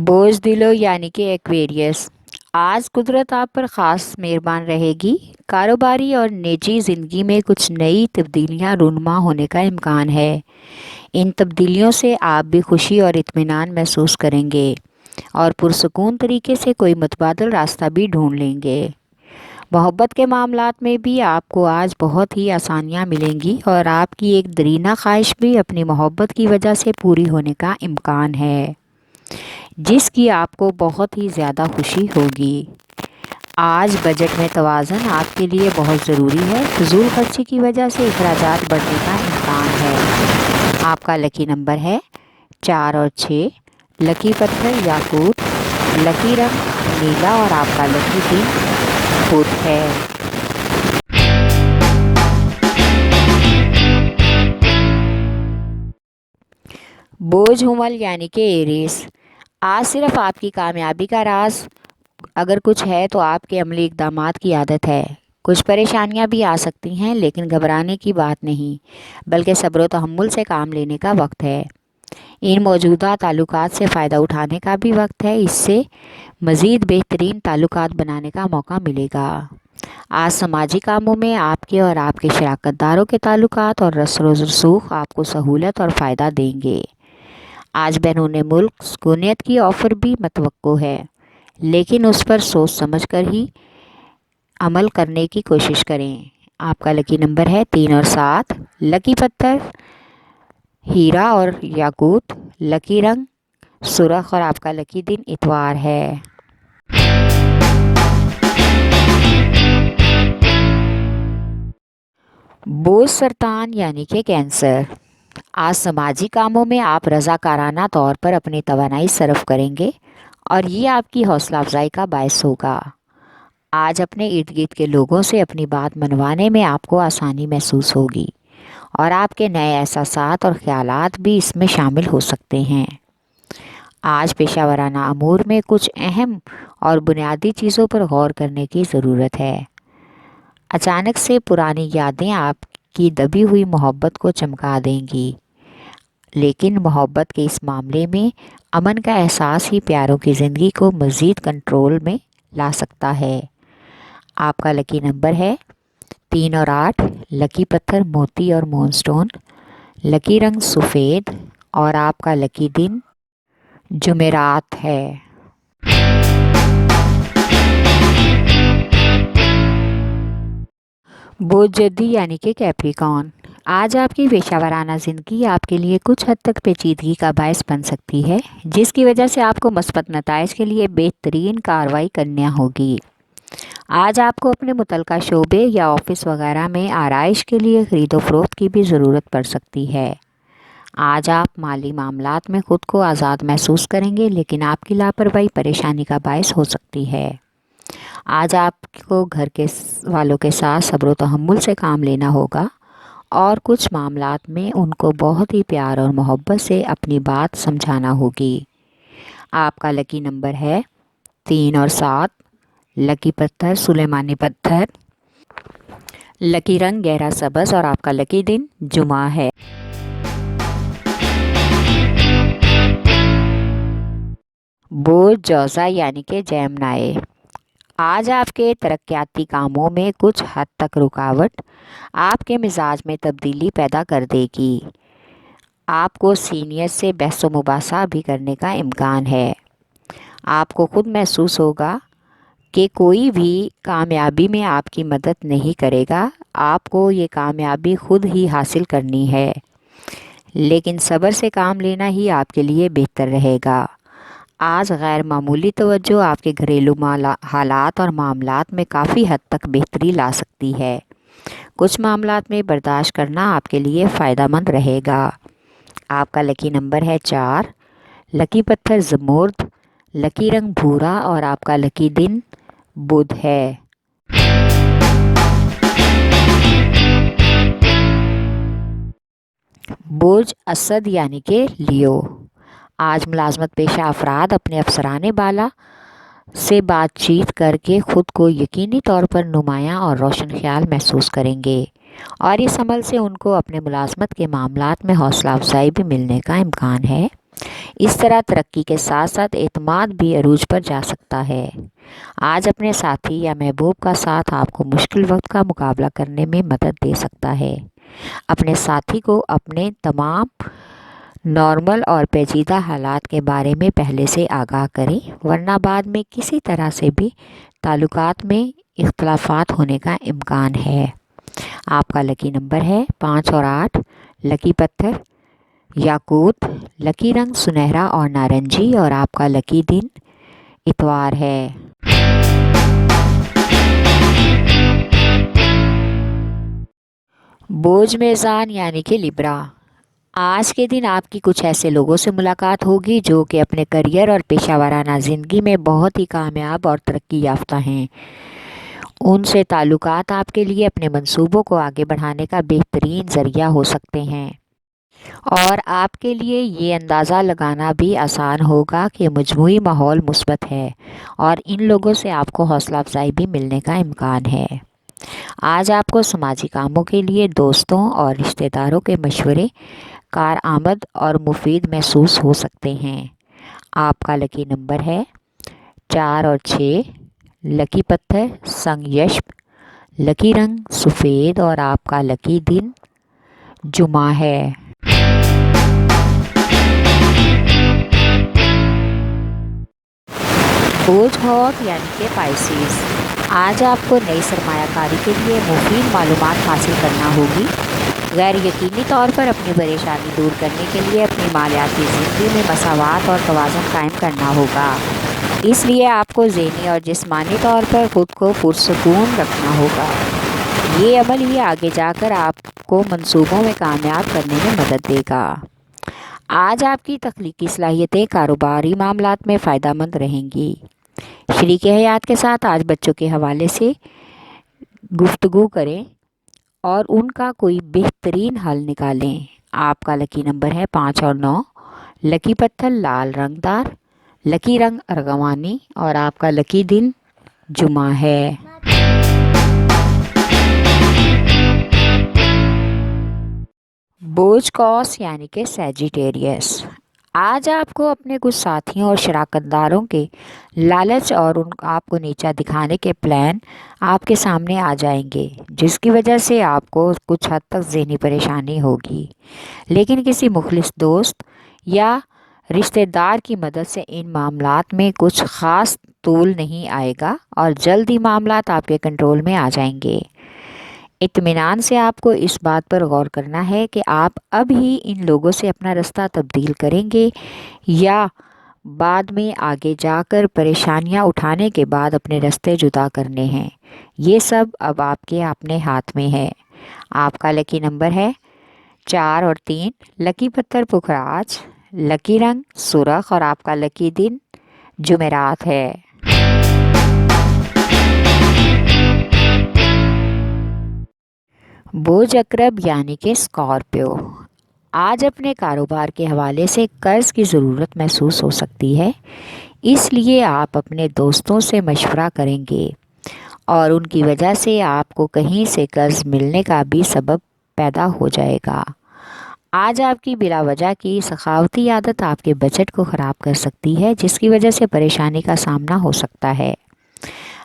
بوجھ دلو یعنی کہ ایکویریس، آج قدرت آپ پر خاص مہربان رہے گی۔ کاروباری اور نجی زندگی میں کچھ نئی تبدیلیاں رونما ہونے کا امکان ہے۔ ان تبدیلیوں سے آپ بھی خوشی اور اطمینان محسوس کریں گے اور پرسکون طریقے سے کوئی متبادل راستہ بھی ڈھونڈ لیں گے۔ محبت کے معاملات میں بھی آپ کو آج بہت ہی آسانیاں ملیں گی اور آپ کی ایک دیرینہ خواہش بھی اپنی محبت کی وجہ سے پوری ہونے کا امکان ہے، جس کی آپ کو بہت ہی زیادہ خوشی ہوگی۔ آج بجٹ میں توازن آپ کے لیے بہت ضروری ہے۔ فضول خرچی کی وجہ سے اخراجات بڑھنے کا امکان ہے۔ آپ کا لکی نمبر ہے 4 اور 6۔ لکی پتھر یاقوت، لکی رنگ نیلا اور آپ کا لکی دن بدھ ہے۔ بوجھ حمل یعنی کہ ایریس، آج صرف آپ کی کامیابی کا راز اگر کچھ ہے تو آپ کے عملی اقدامات کی عادت ہے۔ کچھ پریشانیاں بھی آ سکتی ہیں، لیکن گھبرانے کی بات نہیں، بلکہ صبر و تحمل سے کام لینے کا وقت ہے۔ ان موجودہ تعلقات سے فائدہ اٹھانے کا بھی وقت ہے، اس سے مزید بہترین تعلقات بنانے کا موقع ملے گا۔ آج سماجی کاموں میں آپ کے اور آپ کے شراکت داروں کے تعلقات اور رسم و رسوخ آپ کو سہولت اور فائدہ دیں گے۔ آج بیرون ملک سکونیت کی آفر بھی متوقع ہے، لیکن اس پر سوچ سمجھ کر ہی عمل کرنے کی کوشش کریں۔ آپ کا لکی نمبر ہے 3 اور 7۔ لکی پتھر ہیرا اور یاقوت، لکی رنگ سرخ اور آپ کا لکی دن اتوار ہے۔ بوجھ سرطان یعنی کہ کینسر، آج سماجی کاموں میں آپ رضاکارانہ طور پر اپنی توانائی صرف کریں گے اور یہ آپ کی حوصلہ افزائی کا باعث ہوگا۔ آج اپنے ارد گرد کے لوگوں سے اپنی بات منوانے میں آپ کو آسانی محسوس ہوگی اور آپ کے نئے احساسات اور خیالات بھی اس میں شامل ہو سکتے ہیں۔ آج پیشہ ورانہ امور میں کچھ اہم اور بنیادی چیزوں پر غور کرنے کی ضرورت ہے۔ اچانک سے پرانی یادیں آپ کی دبی ہوئی محبت کو چمکا دیں گی، لیکن محبت کے اس معاملے میں امن کا احساس ہی پیاروں کی زندگی کو مزید کنٹرول میں لا سکتا ہے۔ آپ کا لکی نمبر ہے 3 اور 8۔ لکی پتھر موتی اور مون سٹون، لکی رنگ سفید اور آپ کا لکی دن جمعرات ہے۔ بوجھ جدی یعنی کہ کیپریکارن، آج آپ کی پیشہ ورانہ زندگی آپ کے لیے کچھ حد تک پیچیدگی کا باعث بن سکتی ہے، جس کی وجہ سے آپ کو مثبت نتائج کے لیے بہترین کارروائی کرنی ہوگی۔ آج آپ کو اپنے متعلقہ شعبے یا آفس وغیرہ میں آرائش کے لیے خرید و فروخت کی بھی ضرورت پڑ سکتی ہے۔ آج آپ مالی معاملات میں خود کو آزاد محسوس کریں گے، لیکن آپ کی لاپرواہی پریشانی کا باعث ہو سکتی ہے۔ آج آپ کو گھر کے والوں کے ساتھ صبر و تحمل سے کام لینا ہوگا اور کچھ معاملات میں ان کو بہت ہی پیار اور محبت سے اپنی بات سمجھانا ہوگی۔ آپ کا لکی نمبر ہے 3 اور 7۔ لکی پتھر سلیمانی پتھر، لکی رنگ گہرا سبز اور آپ کا لکی دن جمعہ ہے۔ بوجھ جوزا یعنی کہ جیمنائی، آج آپ کے ترقیاتی کاموں میں کچھ حد تک رکاوٹ آپ کے مزاج میں تبدیلی پیدا کر دے گی۔ آپ کو سینئر سے بحث و مباحثہ بھی کرنے کا امکان ہے۔ آپ کو خود محسوس ہوگا کہ کوئی بھی کامیابی میں آپ کی مدد نہیں کرے گا، آپ کو یہ کامیابی خود ہی حاصل کرنی ہے، لیکن صبر سے کام لینا ہی آپ کے لیے بہتر رہے گا۔ آج غیر معمولی توجہ آپ کے گھریلو حالات اور معاملات میں کافی حد تک بہتری لا سکتی ہے۔ کچھ معاملات میں برداشت کرنا آپ کے لیے فائدہ مند رہے گا۔ آپ کا لکی نمبر ہے 4۔ لکی پتھر زمرد، لکی رنگ بھورا اور آپ کا لکی دن بدھ ہے۔ بوجھ اسد یعنی کہ لیو، آج ملازمت پیشہ افراد اپنے افسران بالا سے بات چیت کر کے خود کو یقینی طور پر نمایاں اور روشن خیال محسوس کریں گے اور اس عمل سے ان کو اپنے ملازمت کے معاملات میں حوصلہ افزائی بھی ملنے کا امکان ہے۔ اس طرح ترقی کے ساتھ ساتھ اعتماد بھی عروج پر جا سکتا ہے۔ آج اپنے ساتھی یا محبوب کا ساتھ آپ کو مشکل وقت کا مقابلہ کرنے میں مدد دے سکتا ہے۔ اپنے ساتھی کو اپنے تمام نارمل اور پیچیدہ حالات کے بارے میں پہلے سے آگاہ کریں، ورنہ بعد میں کسی طرح سے بھی تعلقات میں اختلافات ہونے کا امکان ہے۔ آپ کا لکی نمبر ہے 5 اور 8۔ لکی پتھر یاقوت، لکی رنگ سنہرا اور نارنجی، اور آپ کا لکی دن اتوار ہے۔ بوجھ میزان یعنی کہ لبرا، آج کے دن آپ کی کچھ ایسے لوگوں سے ملاقات ہوگی جو کہ اپنے کریئر اور پیشہ ورانہ زندگی میں بہت ہی کامیاب اور ترقی یافتہ ہیں۔ ان سے تعلقات آپ کے لیے اپنے منصوبوں کو آگے بڑھانے کا بہترین ذریعہ ہو سکتے ہیں، اور آپ کے لیے یہ اندازہ لگانا بھی آسان ہوگا کہ مجموعی ماحول مثبت ہے اور ان لوگوں سے آپ کو حوصلہ افزائی بھی ملنے کا امکان ہے۔ آج آپ کو سماجی کاموں کے لیے دوستوں اور رشتہ داروں کے مشورے کارآمد اور مفید محسوس ہو سکتے ہیں۔ آپ کا لکی نمبر ہے 4 اور 6۔ لکی پتھر سنگ یشب، لکی رنگ سفید، اور آپ کا لکی دن جمعہ ہے۔ بوجھ ہاک یعنی کہ پائسیز، آج آپ کو نئی سرمایہ کاری کے لیے مفید معلومات حاصل کرنا ہوگی۔ غیر یقینی طور پر اپنی پریشانی دور کرنے کے لیے اپنی مالیاتی زندگی میں مساوات اور توازن قائم کرنا ہوگا، اس لیے آپ کو ذہنی اور جسمانی طور پر خود کو پرسکون رکھنا ہوگا۔ یہ عمل ہی آگے جا کر آپ کو منصوبوں میں کامیاب کرنے میں مدد دے گا۔ آج آپ کی تخلیقی صلاحیتیں کاروباری معاملات میں فائدہ مند رہیں گی۔ شریک حیات کے ساتھ آج بچوں کے حوالے سے گفتگو کریں اور ان کا کوئی بہترین حل نکالیں۔ آپ کا لکی نمبر ہے 5 اور 9۔ لکی پتھر لال رنگ دار، لکی رنگ ارغوانی، اور آپ کا لکی دن جمعہ ہے۔ بوجھ قوس یعنی کہ سیجیٹیریس، آج آپ کو اپنے کچھ ساتھیوں اور شراکت داروں کے لالچ اور آپ کو نیچا دکھانے کے پلان آپ کے سامنے آ جائیں گے، جس کی وجہ سے آپ کو کچھ حد تک ذہنی پریشانی ہوگی، لیکن کسی مخلص دوست یا رشتہ دار کی مدد سے ان معاملات میں کچھ خاص طول نہیں آئے گا اور جلد ہی معاملات آپ کے کنٹرول میں آ جائیں گے۔ اطمینان سے آپ کو اس بات پر غور کرنا ہے کہ آپ اب ہی ان لوگوں سے اپنا رستہ تبدیل کریں گے یا بعد میں آگے جا کر پریشانیاں اٹھانے کے بعد اپنے رستے جدا کرنے ہیں۔ یہ سب اب آپ کے اپنے ہاتھ میں ہے۔ آپ کا لکی نمبر ہے 4 اور 3۔ لکی پتھر پکھراج، لکی رنگ سرخ، اور آپ کا لکی دن جمعرات ہے۔ بوجھ عقرب یعنی کہ اسکارپیو، آج اپنے کاروبار کے حوالے سے قرض کی ضرورت محسوس ہو سکتی ہے، اس لیے آپ اپنے دوستوں سے مشورہ کریں گے اور ان کی وجہ سے آپ کو کہیں سے قرض ملنے کا بھی سبب پیدا ہو جائے گا۔ آج آپ کی بلا وجہ کی سخاوتی عادت آپ کے بجٹ کو خراب کر سکتی ہے، جس کی وجہ سے پریشانی کا سامنا ہو سکتا ہے۔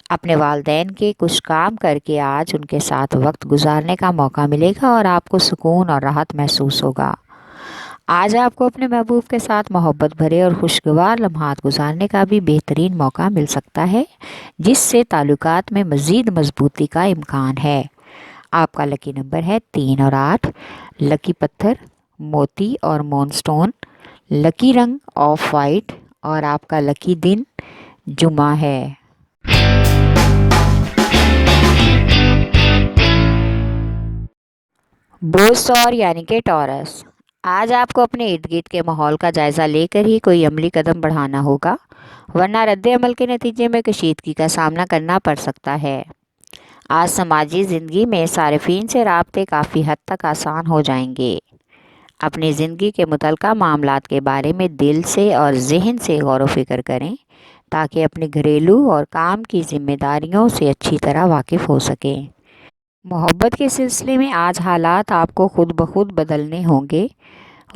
اپنے والدین کے کچھ کام کر کے آج ان کے ساتھ وقت گزارنے کا موقع ملے گا اور آپ کو سکون اور راحت محسوس ہوگا۔ آج آپ کو اپنے محبوب کے ساتھ محبت بھرے اور خوشگوار لمحات گزارنے کا بھی بہترین موقع مل سکتا ہے، جس سے تعلقات میں مزید مضبوطی کا امکان ہے۔ آپ کا لکی نمبر ہے 3 اور 8۔ لکی پتھر موتی اور مون سٹون، لکی رنگ آف وائٹ، اور آپ کا لکی دن جمعہ ہے۔ بوجھ سور یعنی کہ ٹورس، آج آپ کو اپنے ارد گرد کے ماحول کا جائزہ لے کر ہی کوئی عملی قدم بڑھانا ہوگا، ورنہ رد عمل کے نتیجے میں کشیدگی کا سامنا کرنا پڑ سکتا ہے۔ آج سماجی زندگی میں صارفین سے رابطے کافی حد تک آسان ہو جائیں گے۔ اپنی زندگی کے متعلقہ معاملات کے بارے میں دل سے اور ذہن سے غور و فکر کریں تاکہ اپنے گھریلو اور کام کی ذمہ داریوں سے اچھی طرح واقف ہو سکیں۔ محبت کے سلسلے میں آج حالات آپ کو خود بخود بدلنے ہوں گے،